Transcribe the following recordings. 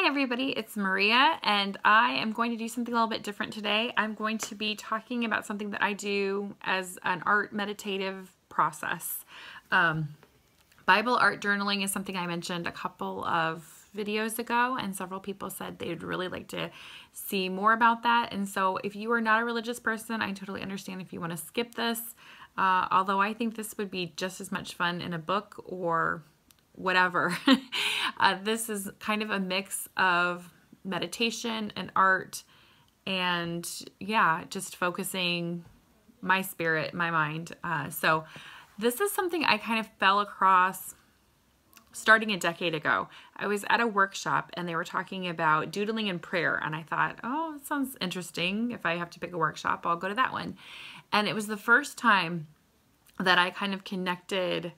Hi everybody, it's Maria and I am going to do something a little bit different today. I'm going to be talking about something that I do as an art meditative process. Bible art journaling is something I mentioned a couple of videos ago, and several people said they'd really like to see more about that. And so if you are not a religious person, I totally understand if you want to skip this. Although I think this would be just as much fun in a book or whatever. This is kind of a mix of meditation and art and yeah, just focusing my spirit, my mind. So this is something I kind of fell across starting a decade ago. I was at a workshop and they were talking about doodling and prayer, and I thought, oh, that sounds interesting. If I have to pick a workshop, I'll go to that one. And it was the first time that I kind of connected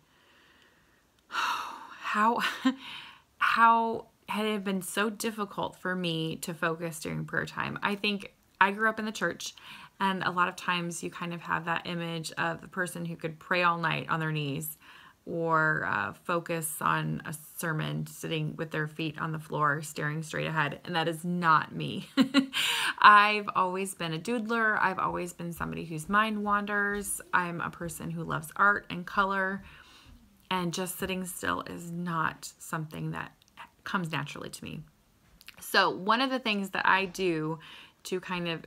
how had it been so difficult for me to focus during prayer time. I think I grew up in the church, and a lot of times you kind of have that image of the person who could pray all night on their knees or focus on a sermon sitting with their feet on the floor staring straight ahead, and that is not me. I've always been a doodler. I've always been somebody whose mind wanders. I'm a person who loves art and color, and just sitting still is not something that comes naturally to me. So one of the things that I do to kind of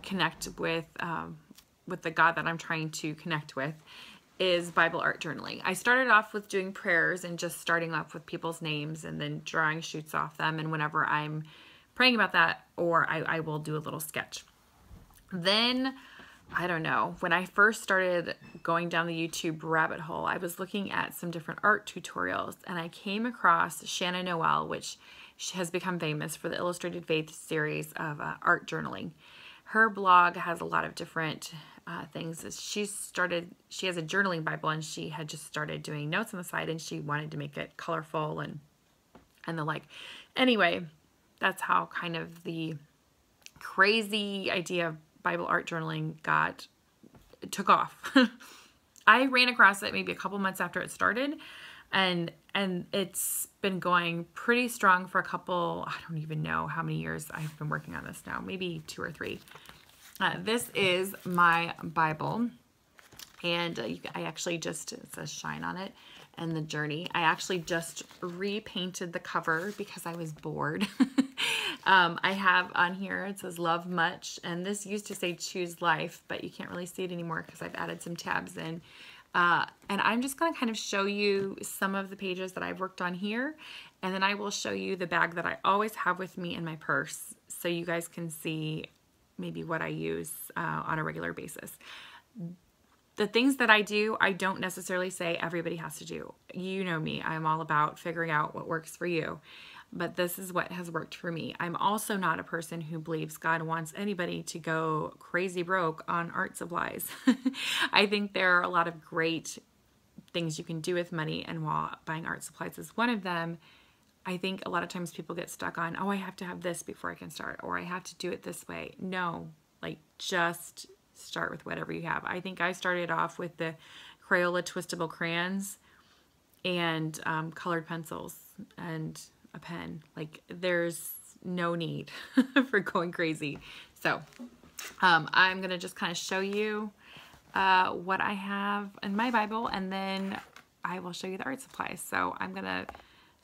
connect with the God that I'm trying to connect with is Bible art journaling. I started off with doing prayers and just starting off with people's names and then drawing shoots off them. And whenever I'm praying about that, or I will do a little sketch. Then, I don't know, when I first started going down the YouTube rabbit hole, I was looking at some different art tutorials, and I came across Shannon Noel, which has become famous for the Illustrated Faith series of art journaling. Her blog has a lot of different things. She has a journaling Bible, and she had just started doing notes on the side, and she wanted to make it colorful and the like. Anyway, that's how kind of the crazy idea of Bible art journaling took off. I ran across it maybe a couple months after it started, and it's been going pretty strong for a couple, I don't even know how many years I've been working on this now, maybe 2 or 3. This is my Bible, and I actually just, it says shine on it, and the journey. I actually just repainted the cover because I was bored. I have on here, it says love much, and this used to say choose life, but you can't really see it anymore because I've added some tabs in. And I'm just going to kind of show you some of the pages that I've worked on here, and then I will show you the bag that I always have with me in my purse so you guys can see maybe what I use on a regular basis. The things that I do, I don't necessarily say everybody has to do. You know me, I'm all about figuring out what works for you. But this is what has worked for me. I'm also not a person who believes God wants anybody to go crazy broke on art supplies. I think there are a lot of great things you can do with money, and while buying art supplies is one of them, I think a lot of times people get stuck on, oh, I have to have this before I can start, or I have to do it this way. No, like just start with whatever you have. I think I started off with the Crayola twistable crayons and colored pencils and a pen. Like there's no need for going crazy. So I'm gonna just kind of show you what I have in my Bible, and then I will show you the art supplies. So I'm gonna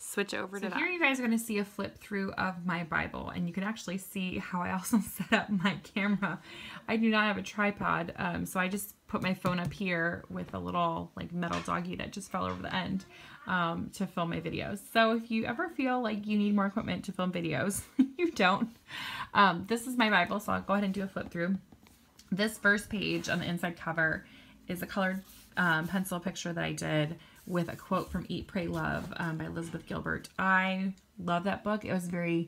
switch over to that. Here you guys are going to see a flip through of my Bible, and you can actually see how I also set up my camera. I do not have a tripod, so I just put my phone up here with a little like metal doggy that just fell over the end to film my videos. So if you ever feel like you need more equipment to film videos, you don't. This is my Bible, so I'll go ahead and do a flip through. This first page on the inside cover is a colored pencil picture that I did with a quote from Eat, Pray, Love by Elizabeth Gilbert. I love that book. It was very,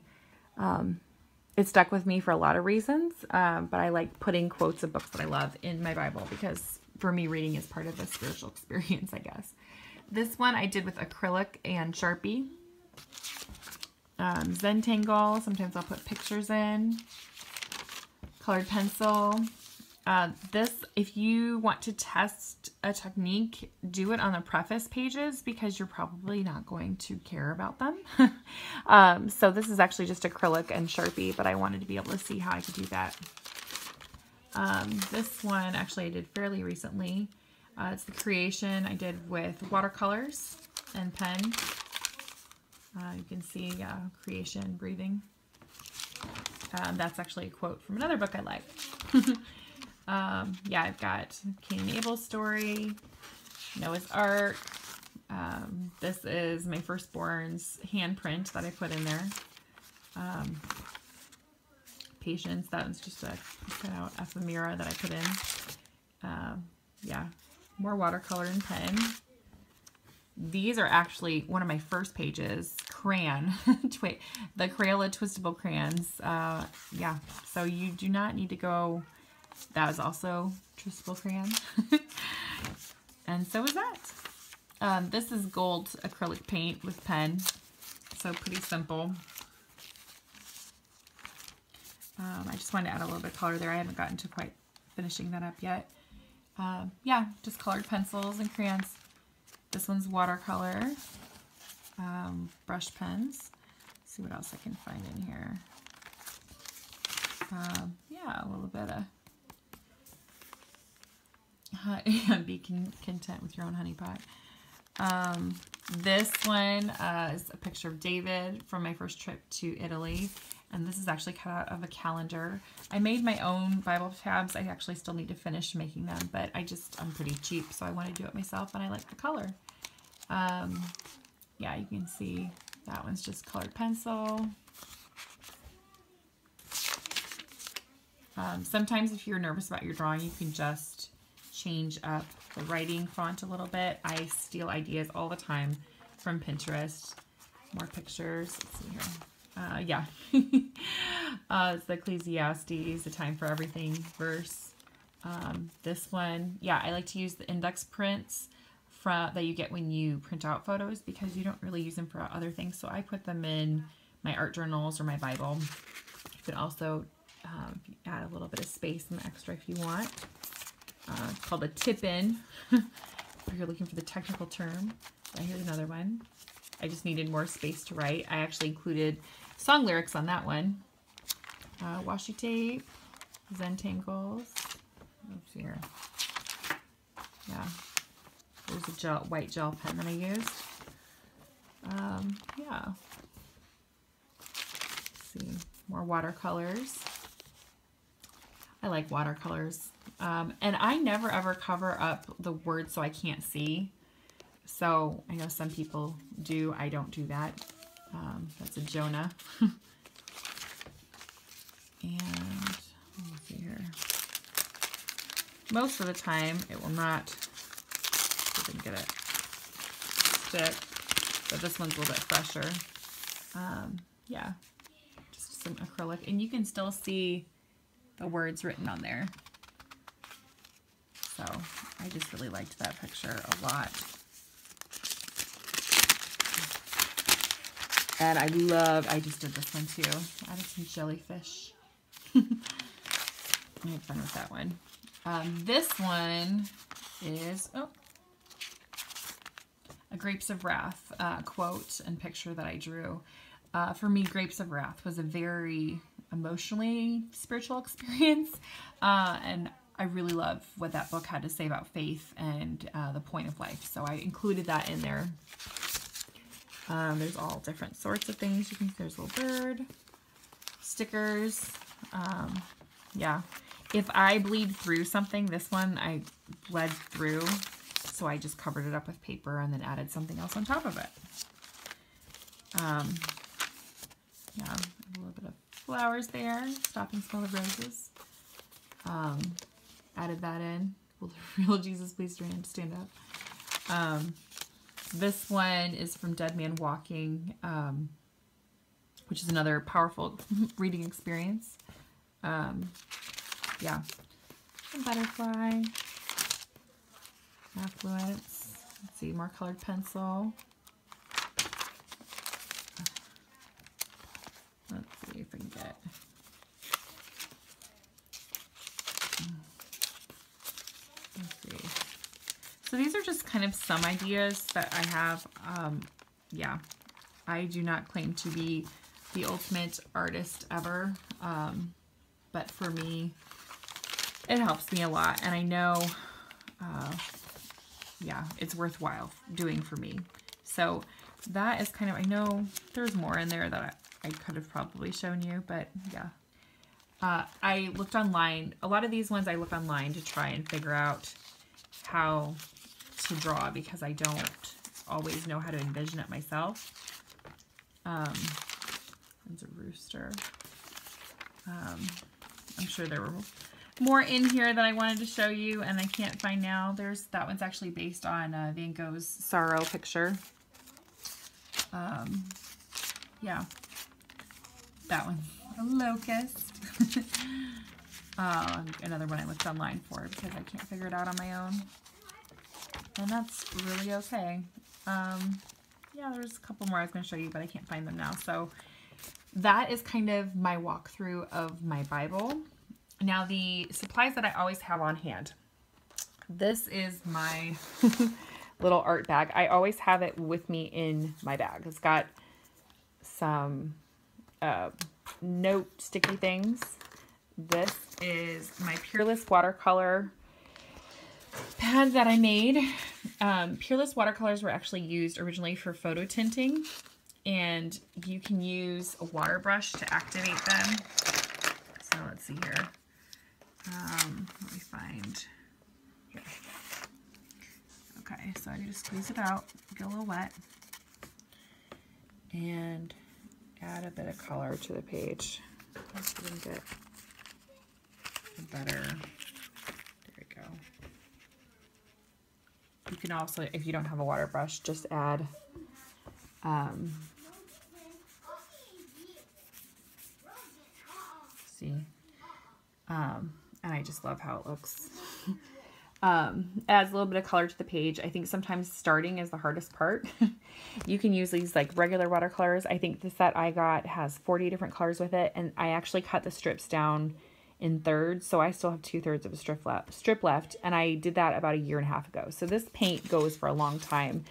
it stuck with me for a lot of reasons, but I like putting quotes of books that I love in my Bible because for me, reading is part of a spiritual experience, I guess. This one I did with acrylic and Sharpie. Zentangle, sometimes I'll put pictures in. Colored pencil. This, if you want to test a technique, do it on the preface pages because you're probably not going to care about them. So this is actually just acrylic and Sharpie, but I wanted to be able to see how I could do that. This one actually I did fairly recently. It's the creation I did with watercolors and pen. You can see creation, breathing. That's actually a quote from another book I like. Yeah, I've got Cain and Abel's story, Noah's Ark. This is my firstborn's handprint that I put in there. Patience, that was just a cut out ephemera that I put in. Yeah, more watercolor and pen. These are actually one of my first pages, crayon, the Crayola twistable crayons. Yeah, so you do not need to go, that was also twistable crayon. And so is that. This is gold acrylic paint with pen, so pretty simple. I just wanted to add a little bit of color there. I haven't gotten to quite finishing that up yet. Yeah, just colored pencils and crayons. This one's watercolor, brush pens. Let's see what else I can find in here. Yeah, a little bit of be content with your own honey pot. This one is a picture of David from my first trip to Italy. And this is actually cut out of a calendar. I made my own Bible tabs. I actually still need to finish making them, but I'm pretty cheap, so I want to do it myself, and I like the color. Yeah, you can see that one's just colored pencil. Sometimes if you're nervous about your drawing, you can just change up the writing font a little bit. I steal ideas all the time from Pinterest. More pictures. Let's see here. Yeah. It's the Ecclesiastes, the time for everything verse. This one, yeah, I like to use the index prints that you get when you print out photos because you don't really use them for other things. So I put them in my art journals or my Bible. You can also add a little bit of space and extra if you want. It's called a tip-in. If you're looking for the technical term. Here's another one. I just needed more space to write. I actually included song lyrics on that one. Washi tape, Zentangles. Oops, here. Yeah. There's a white gel pen that I used. Yeah. Let's see. More watercolors. I like watercolors. And I never ever cover up the words so I can't see. So I know some people do. I don't do that. That's a Jonah. And let's see here. Most of the time it will not, if I can get it, stick. But this one's a little bit fresher. Yeah, just some acrylic. And you can still see the words written on there. So I just really liked that picture a lot. And I just did this one too. Added some jellyfish. I had fun with that one. This one is, a Grapes of Wrath quote and picture that I drew. For me, Grapes of Wrath was a very emotionally spiritual experience. And I really love what that book had to say about faith and the point of life. So I included that in there. There's all different sorts of things. You can see there's a little bird, stickers. Yeah, if I bleed through something, this one I bled through, so I just covered it up with paper and then added something else on top of it. Yeah, a little bit of flowers there. Stop and smell the roses. Added that in. Will the real Jesus please stand up? This one is from Dead Man Walking, which is another powerful reading experience. Yeah. A butterfly. Affluence. Let's see, more colored pencil. Let's see if I can get So these are just kind of some ideas that I have. Yeah, I do not claim to be the ultimate artist ever, but for me, it helps me a lot, and I know, yeah, it's worthwhile doing for me. So that is kind of, I know there's more in there that I could have probably shown you, but yeah. I looked online, a lot of these ones I look online to try and figure out how to draw because I don't always know how to envision it myself. There's a rooster. I'm sure there were more in here that I wanted to show you and I can't find now. That one's actually based on Van Gogh's Sorrow picture. Yeah, that one's a locust. Another one I looked online for because I can't figure it out on my own. And that's really okay. Yeah, there's a couple more I was going to show you, but I can't find them now. So that is kind of my walkthrough of my Bible. Now the supplies that I always have on hand. This is my little art bag. I always have it with me in my bag. It's got some note sticky things. This is my Peerless Watercolor pad that I made. Peerless Watercolors were actually used originally for photo tinting, and you can use a water brush to activate them. So let's see here. Let me find here. Okay, so I just squeeze it out, get a little wet, and add a bit of color to the page. Let's see if we can get a better, there we go. You can also, if you don't have a water brush, just add see, and I just love how it looks. Adds a little bit of color to the page. I think sometimes starting is the hardest part. You can use these like regular watercolors. I think the set I got has 40 different colors with it, and I actually cut the strips down in thirds, so I still have 2/3 of a strip left, and I did that about 1.5 years ago. So this paint goes for a long time.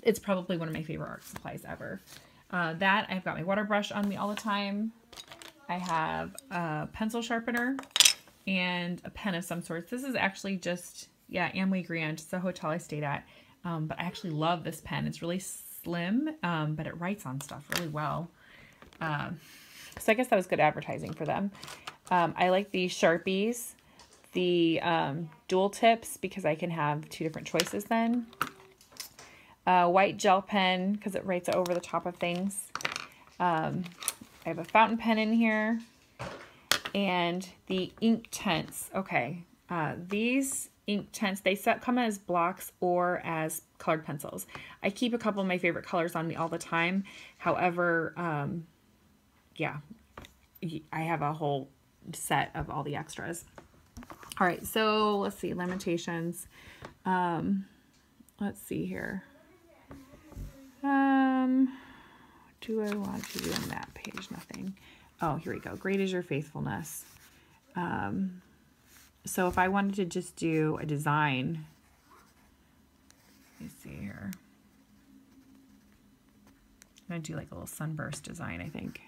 It's probably one of my favorite art supplies ever. That I've got my water brush on me all the time. I have a pencil sharpener and a pen of some sort. This is actually just, yeah, Amway Grand. It's a hotel I stayed at. But I actually love this pen. It's really slim, but it writes on stuff really well. So I guess that was good advertising for them. I like the Sharpies, the dual tips, because I can have 2 different choices then. White gel pen, because it writes over the top of things. I have a fountain pen in here. And the Inktense. Okay, these Inktense, they come as blocks or as colored pencils. I keep a couple of my favorite colors on me all the time. However, yeah, I have a whole set of all the extras. All right, so let's see, Lamentations. Let's see here. Do I want to do on that page? Nothing. Oh, here we go. Great is your faithfulness. So if I wanted to just do a design, let me see here. I'm going to do like a little sunburst design, I think.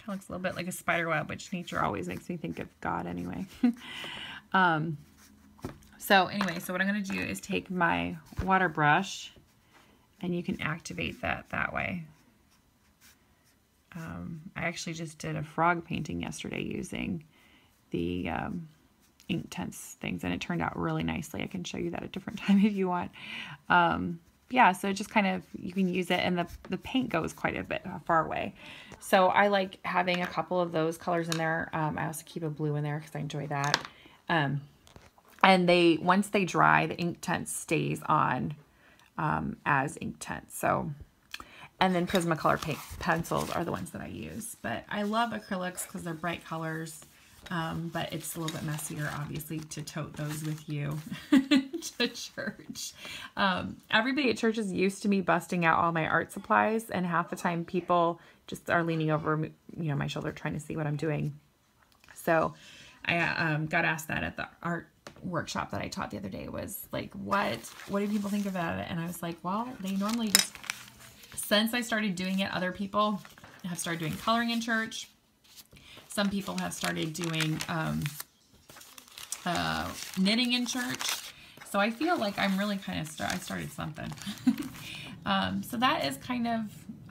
Kind of looks a little bit like a spider web, which nature always makes me think of God anyway. So anyway, so what I'm going to do is take my water brush, and you can activate that way. I actually just did a frog painting yesterday using the Inktense things, and it turned out really nicely. I can show you that at a different time if you want. Yeah, so just kind of, you can use it, and the paint goes quite a bit far away. So I like having a couple of those colors in there. I also keep a blue in there because I enjoy that. And once they dry, the Inktense stays on as Inktense. So, and then Prismacolor pencils are the ones that I use. But I love acrylics because they're bright colors. But it's a little bit messier, obviously, to tote those with you to church. Everybody at church is used to me busting out all my art supplies, and half the time people just are leaning over, my shoulder trying to see what I'm doing. So I got asked that at the art workshop that I taught the other day, was like, what do people think of that? And I was like, well, they normally just, since I started doing it, other people have started doing coloring in church. Some people have started doing knitting in church. So I feel like I'm really kind of I started something. So that is kind of,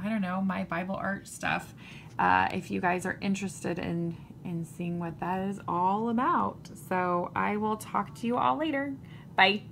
I don't know, my Bible art stuff. If you guys are interested in seeing what that is all about. So I will talk to you all later. Bye.